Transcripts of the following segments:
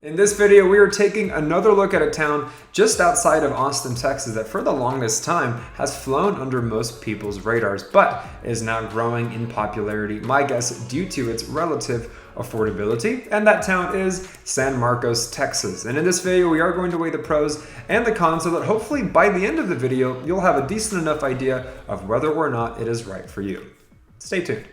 In this video, we are taking another look at a town just outside of Austin, Texas that for the longest time has flown under most people's radars, but is now growing in popularity, my guess, due to its relative affordability. And that town is San Marcos, Texas. And in this video, we are going to weigh the pros and the cons so that hopefully by the end of the video, you'll have a decent enough idea of whether or not it is right for you. Stay tuned.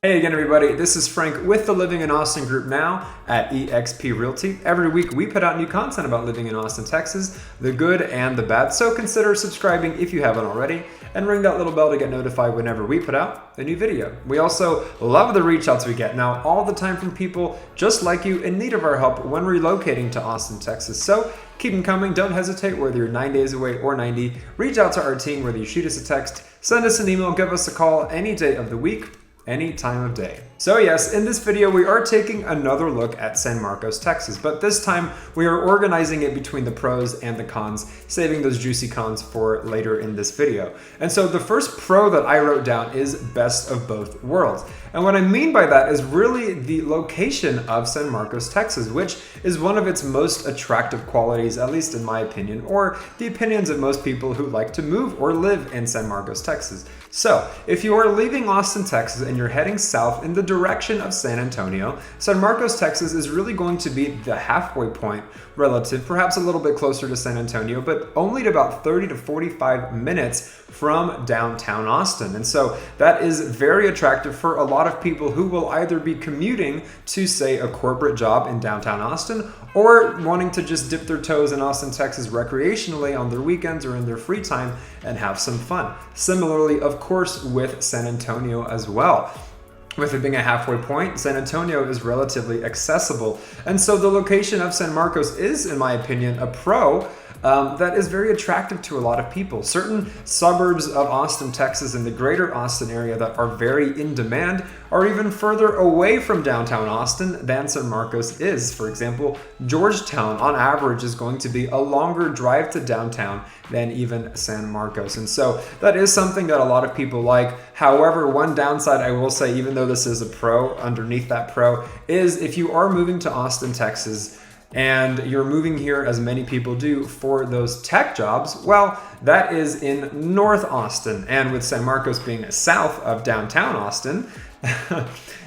Hey again everybody, this is Frank with the Living in Austin group now at eXp Realty. Every week we put out new content about living in Austin, Texas, the good and the bad, so consider subscribing if you haven't already and ring that little bell to get notified whenever we put out a new video. We also love the reach outs we get now all the time from people just like you in need of our help when relocating to Austin, Texas. So keep them coming, don't hesitate whether you're 9 days away or 90. Reach out to our team whether you shoot us a text, send us an email, give us a call any day of the week, any time of day. So yes, in this video, we are taking another look at San Marcos, Texas, but this time we are organizing it between the pros and the cons, saving those juicy cons for later in this video. And so the first pro that I wrote down is best of both worlds. And what I mean by that is really the location of San Marcos, Texas, which is one of its most attractive qualities, at least in my opinion, or the opinions of most people who like to move or live in San Marcos, Texas. So if you are leaving Austin, Texas, and you're heading south in the direction of San Antonio, San Marcos, Texas is really going to be the halfway point relative, perhaps a little bit closer to San Antonio, but only at about 30 to 45 minutes from downtown Austin. And so that is very attractive for a lot of people who will either be commuting to, say, a corporate job in downtown Austin or wanting to just dip their toes in Austin, Texas recreationally on their weekends or in their free time and have some fun. Similarly, of course, with San Antonio as well. With it being a halfway point, San Antonio is relatively accessible. And so the location of San Marcos is, in my opinion, a pro that is very attractive to a lot of people. Certain suburbs of Austin, Texas, and the greater Austin area that are very in demand are even further away from downtown Austin than San Marcos is. For example, Georgetown on average is going to be a longer drive to downtown than even San Marcos. And so that is something that a lot of people like. However, one downside I will say, even though this is a pro, underneath that pro, is if you are moving to Austin, Texas, and you're moving here, as many people do, for those tech jobs, well, that is in North Austin. And with San Marcos being south of downtown Austin,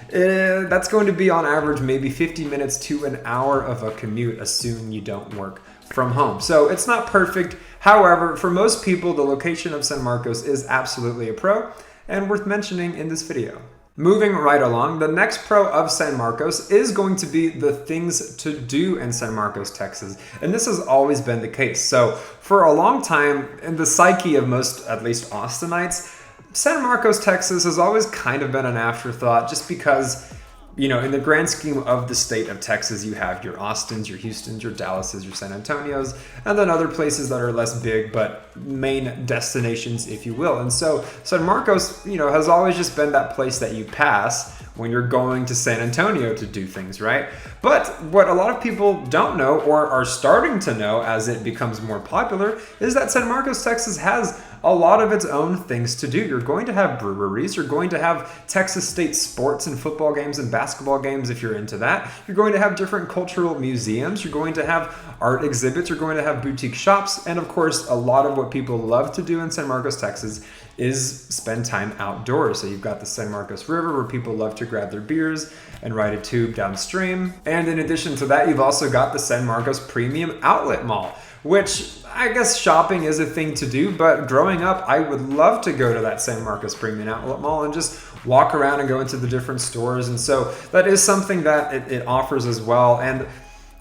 that's going to be on average maybe 50 minutes to an hour of a commute, assuming you don't work from home. So it's not perfect. However, for most people, the location of San Marcos is absolutely a pro and worth mentioning in this video. Moving right along, the next pro of San Marcos is going to be the things to do in San Marcos, Texas. And this has always been the case. So for a long time, in the psyche of most, at least Austinites, San Marcos, Texas has always kind of been an afterthought just because, you know, in the grand scheme of the state of Texas, you have your Austins, your Houstons, your Dallases, your San Antonios, and then other places that are less big, but main destinations, if you will. And so San Marcos, you know, has always just been that place that you pass when you're going to San Antonio to do things, right? But what a lot of people don't know or are starting to know as it becomes more popular is that San Marcos, Texas has a lot of its own things to do. You're going to have breweries, you're going to have Texas State sports and football games and basketball games if you're into that. You're going to have different cultural museums, you're going to have art exhibits, you're going to have boutique shops, and of course, a lot of what people love to do in San Marcos, Texas is spend time outdoors. So you've got the San Marcos River where people love to grab their beers and ride a tube downstream. And in addition to that, you've also got the San Marcos Premium Outlet Mall, which I guess shopping is a thing to do, but growing up, I would love to go to that San Marcos Premium Outlet Mall and just walk around and go into the different stores. And so that is something that it offers as well. And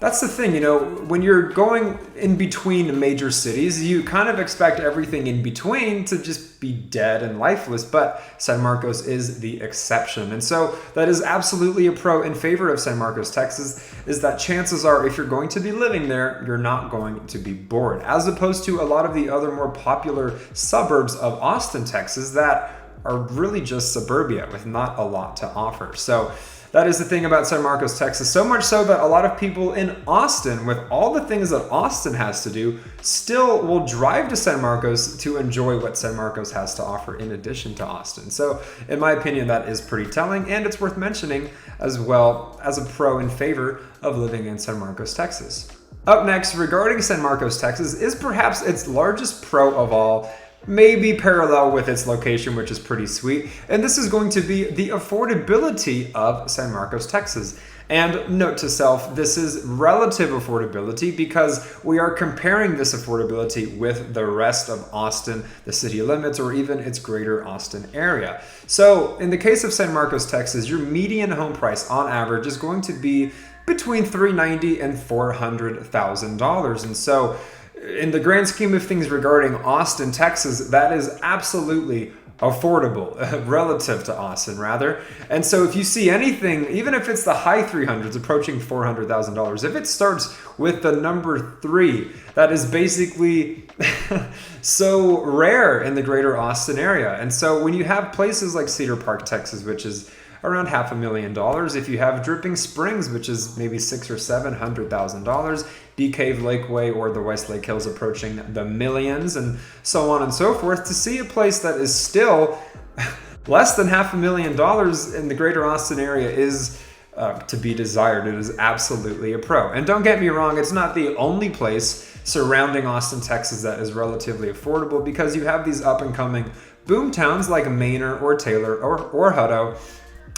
that's the thing, you know, when you're going in between major cities, you kind of expect everything in between to just be dead and lifeless, but San Marcos is the exception. And so that is absolutely a pro in favor of San Marcos, Texas, is that chances are if you're going to be living there, you're not going to be bored, as opposed to a lot of the other more popular suburbs of Austin, Texas that are really just suburbia with not a lot to offer. So that is the thing about San Marcos, Texas. So much so that a lot of people in Austin, with all the things that Austin has to do, still will drive to San Marcos to enjoy what San Marcos has to offer in addition to Austin. So in my opinion, that is pretty telling, and it's worth mentioning as well as a pro in favor of living in San Marcos, Texas. Up next, regarding San Marcos, Texas, is perhaps its largest pro of all, maybe parallel with its location, which is pretty sweet. And this is going to be the affordability of San Marcos, Texas. And note to self, this is relative affordability because we are comparing this affordability with the rest of Austin, the city limits, or even its greater Austin area. So in the case of San Marcos, Texas, your median home price on average is going to be between $390,000 and $400,000. And so in the grand scheme of things regarding Austin, Texas, that is absolutely affordable relative to Austin, rather. And so if you see anything, even if it's the high 300s approaching $400,000, if it starts with the number 3, that is basically so rare in the greater Austin area. And so when you have places like Cedar Park, Texas, which is around $500,000. If you have Dripping Springs, which is maybe $600,000 or $700,000, Bee Cave Lakeway or the Westlake Hills approaching the millions, and so on and so forth, to see a place that is still less than $500,000 in the greater Austin area is to be desired. It is absolutely a pro. And don't get me wrong, it's not the only place surrounding Austin, Texas that is relatively affordable, because you have these up and coming boom towns like Manor or Taylor or Hutto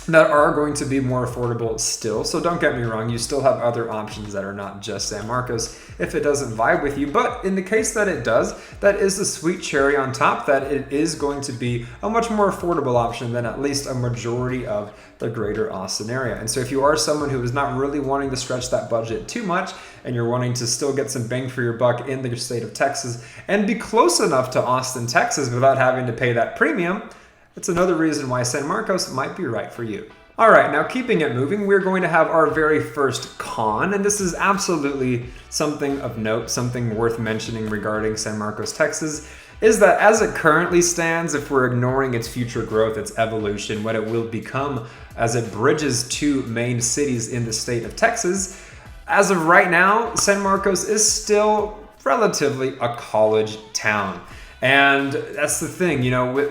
that are going to be more affordable still. So don't get me wrong, you still have other options that are not just San Marcos if it doesn't vibe with you. But in the case that it does, that is the sweet cherry on top, that it is going to be a much more affordable option than at least a majority of the greater Austin area. And so if you are someone who is not really wanting to stretch that budget too much, and you're wanting to still get some bang for your buck in the state of Texas and be close enough to Austin, Texas without having to pay that premium, it's another reason why San Marcos might be right for you. All right, now keeping it moving, we're going to have our very first con, and this is absolutely something of note, something worth mentioning regarding San Marcos, Texas, is that as it currently stands, if we're ignoring its future growth, its evolution, what it will become as it bridges two main cities in the state of Texas, as of right now, San Marcos is still relatively a college town. And that's the thing,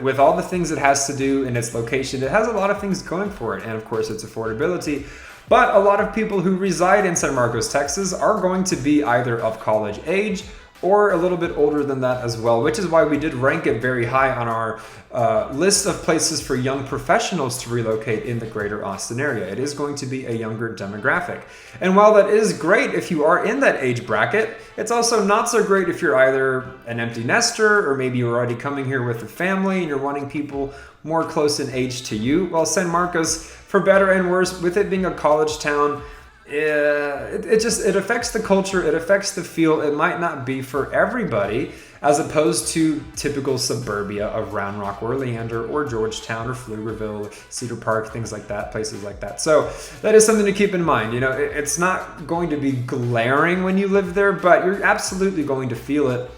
with all the things it has to do in its location, it has a lot of things going for it. And of course, its affordability. But a lot of people who reside in San Marcos, Texas are going to be either of college age or a little bit older than that as well, which is why we did rank it very high on our list of places for young professionals to relocate in the greater Austin area. It is going to be a younger demographic. And while that is great if you are in that age bracket, it's also not so great if you're either an empty nester or maybe you're already coming here with a family and you're wanting people more close in age to you. Well, San Marcos, for better and worse, with it being a college town, it affects the culture, it affects the feel. It might not be for everybody, as opposed to typical suburbia of Round Rock or Leander or Georgetown or Pflugerville, Cedar Park, things like that, places like that. So that is something to keep in mind. It's not going to be glaring when you live there, but you're absolutely going to feel it,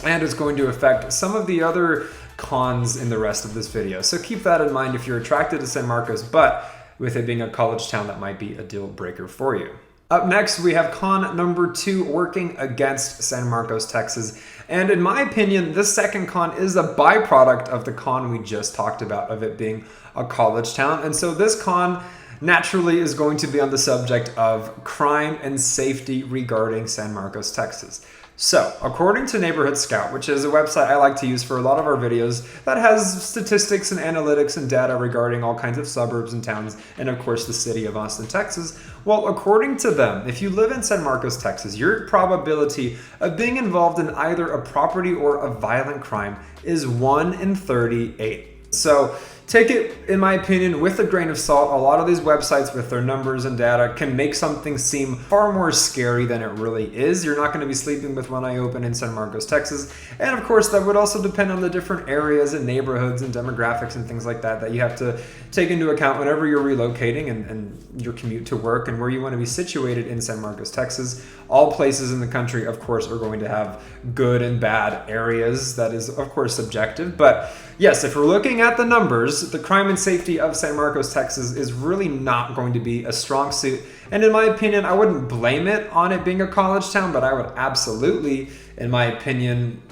and it's going to affect some of the other cons in the rest of this video. So keep that in mind if you're attracted to San Marcos, but with it being a college town, that might be a deal breaker for you. Up next, we have con number 2 working against San Marcos, Texas. And in my opinion, this second con is a byproduct of the con we just talked about, of it being a college town. And so this con naturally is going to be on the subject of crime and safety regarding San Marcos, Texas. So, according to Neighborhood Scout, which is a website I like to use for a lot of our videos that has statistics and analytics and data regarding all kinds of suburbs and towns, and of course the city of Austin, Texas, well, according to them, if you live in San Marcos, Texas, your probability of being involved in either a property or a violent crime is 1 in 38. So, take it, in my opinion, with a grain of salt. A lot of these websites with their numbers and data can make something seem far more scary than it really is. You're not going to be sleeping with one eye open in San Marcos, Texas. And of course, that would also depend on the different areas and neighborhoods and demographics and things like that you have to take into account whenever you're relocating and your commute to work and where you want to be situated in San Marcos, Texas. All places in the country, of course, are going to have good and bad areas. That is, of course, subjective. But yes, if we're looking at the numbers, numbers, the crime and safety of San Marcos, Texas is really not going to be a strong suit. And in my opinion, I wouldn't blame it on it being a college town, but I would absolutely, in my opinion,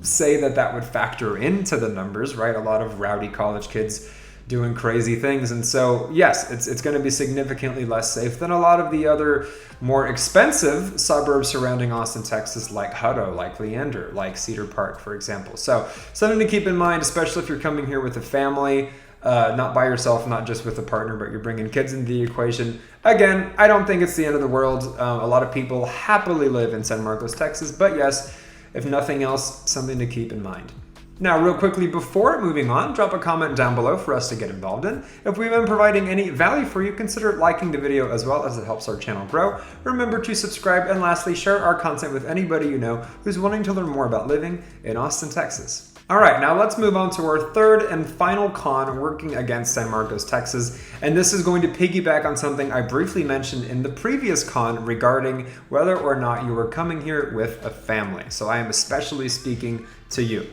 say that would factor into the numbers, right? A lot of rowdy college kids doing crazy things. And so, yes, it's going to be significantly less safe than a lot of the other more expensive suburbs surrounding Austin, Texas, like Hutto, like Leander, like Cedar Park, for example. So something to keep in mind, especially if you're coming here with a family, not by yourself, not just with a partner, but you're bringing kids into the equation. Again, I don't think it's the end of the world. A lot of people happily live in San Marcos, Texas, but yes, if nothing else, something to keep in mind. Now, real quickly, before moving on, drop a comment down below for us to get involved in. If we've been providing any value for you, consider liking the video as well, as it helps our channel grow. Remember to subscribe, and lastly, share our content with anybody you know who's wanting to learn more about living in Austin, Texas. All right, now let's move on to our third and final con working against San Marcos, Texas. And this is going to piggyback on something I briefly mentioned in the previous con regarding whether or not you were coming here with a family. So I am especially speaking to you.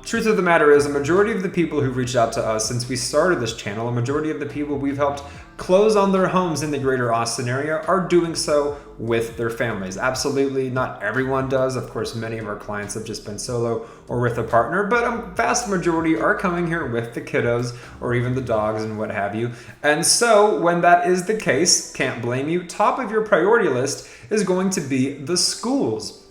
Truth of the matter is, a majority of the people who've reached out to us since we started this channel, a majority of the people we've helped close on their homes in the greater Austin area are doing so with their families. Absolutely not everyone does. Of course, many of our clients have just been solo or with a partner, but a vast majority are coming here with the kiddos or even the dogs and what have you. And so when that is the case, can't blame you. Top of your priority list is going to be the schools.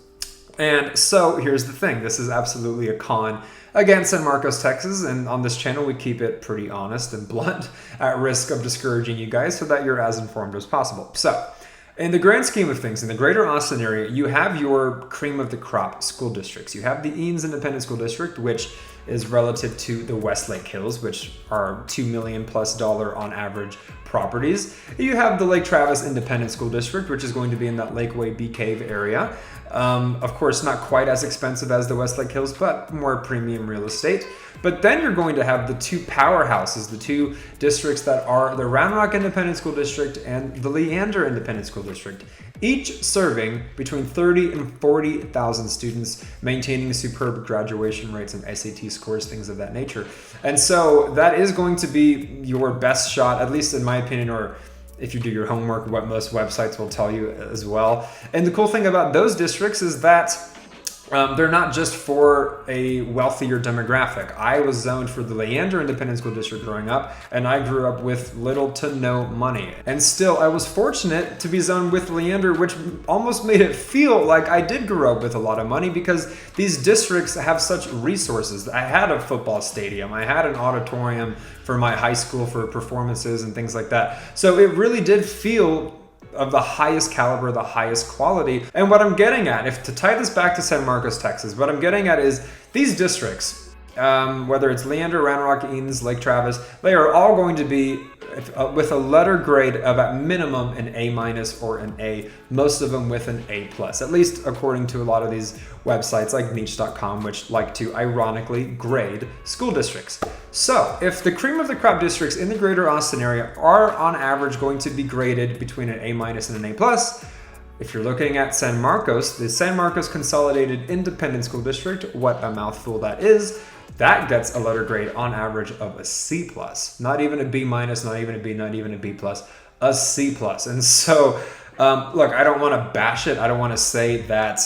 And so here's the thing, this is absolutely a con against San Marcos, Texas, and on this channel we keep it pretty honest and blunt at risk of discouraging you guys so that you're as informed as possible. So in the grand scheme of things, in the greater Austin area, you have your cream of the crop school districts. You have the Eanes Independent School District, which is relative to the Westlake Hills, which are $2 million plus on average properties. You have the Lake Travis Independent School District, which is going to be in that Lakeway Bee Cave area. Of course, not quite as expensive as the Westlake Hills, but more premium real estate. But then you're going to have the two powerhouses, the two districts that are the Round Rock Independent School District and the Leander Independent School District, each serving between 30 and 40,000 students, maintaining superb graduation rates and SAT scores, things of that nature. And so that is going to be your best shot, at least in my opinion, or if you do your homework, what most websites will tell you as well. And the cool thing about those districts is that they're not just for a wealthier demographic. I was zoned for the Leander Independent School District growing up, and I grew up with little to no money. And still, I was fortunate to be zoned with Leander, which almost made it feel like I did grow up with a lot of money because these districts have such resources. I had a football stadium, I had an auditorium for my high school for performances and things like that. So it really did feel of the highest caliber, the highest quality. And what I'm getting at, if to tie this back to San Marcos, Texas, what I'm getting at is these districts, whether it's Leander, Round Rock, Eanes, Lake Travis, they are all going to be with a letter grade of at minimum an A- or an A, most of them with an A+, at least according to a lot of these websites like niche.com, which like to ironically grade school districts. So if the cream of the crop districts in the greater Austin area are on average going to be graded between an A- and an A+, if you're looking at San Marcos, the San Marcos Consolidated Independent School District, what a mouthful that is, that gets a letter grade on average of a C+. Not even a B-, not even a B, not even a B+, a C+. And so, look, I don't want to bash it. I don't want to say that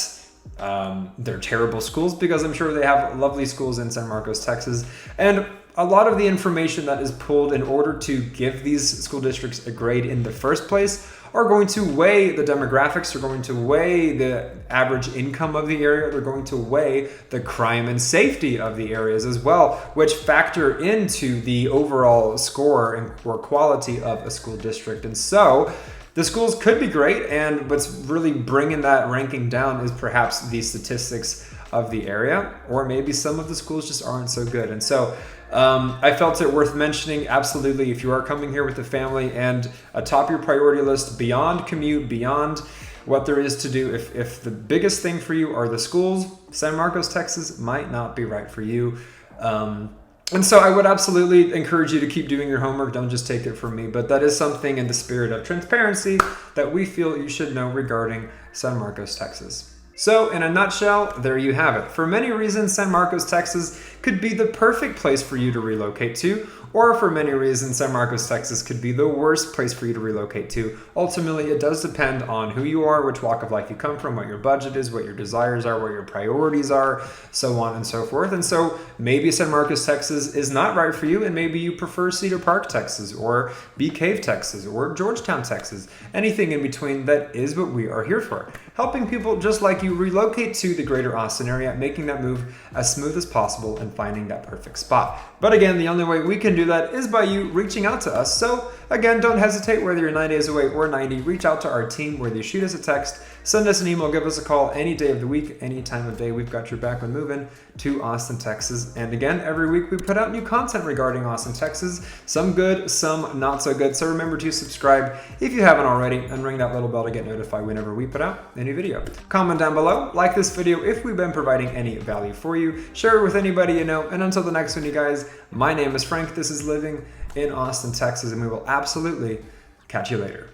they're terrible schools, because I'm sure they have lovely schools in San Marcos, Texas. And a lot of the information that is pulled in order to give these school districts a grade in the first place are going to weigh the demographics, are going to weigh the average income of the area, they're going to weigh the crime and safety of the areas as well, which factor into the overall score and or quality of a school district. And so the schools could be great, and what's really bringing that ranking down is perhaps the statistics of the area, or maybe some of the schools just aren't so good. And so I felt it worth mentioning. Absolutely, if you are coming here with a family and atop your priority list, beyond commute, beyond what there is to do, if the biggest thing for you are the schools, San Marcos, Texas might not be right for you. And so I would absolutely encourage you to keep doing your homework. Don't just take it from me, but that is something in the spirit of transparency that we feel you should know regarding San Marcos, Texas. So, in a nutshell, there you have it. For many reasons, San Marcos, Texas could be the perfect place for you to relocate to, or for many reasons, San Marcos, Texas could be the worst place for you to relocate to. Ultimately, it does depend on who you are, which walk of life you come from, what your budget is, what your desires are, what your priorities are, so on and so forth. And so maybe San Marcos, Texas is not right for you, and maybe you prefer Cedar Park, Texas, or Bee Cave, Texas, or Georgetown, Texas. Anything in between, that is what we are here for. Helping people just like you relocate to the greater Austin area, making that move as smooth as possible and finding that perfect spot. But again, the only way we can do that is by you reaching out to us. So again, don't hesitate, whether you're 9 days away or 90, reach out to our team, whether you shoot us a text, send us an email, give us a call any day of the week, any time of day. We've got your back when moving to Austin, Texas. And again, every week we put out new content regarding Austin, Texas, some good, some not so good. So remember to subscribe if you haven't already, and ring that little bell to get notified whenever we put out a new video. Comment down below, like this video if we've been providing any value for you, share it with anybody you know, and until the next one, you guys, my name is Frank, this is Living in Austin, Texas, and we will absolutely catch you later.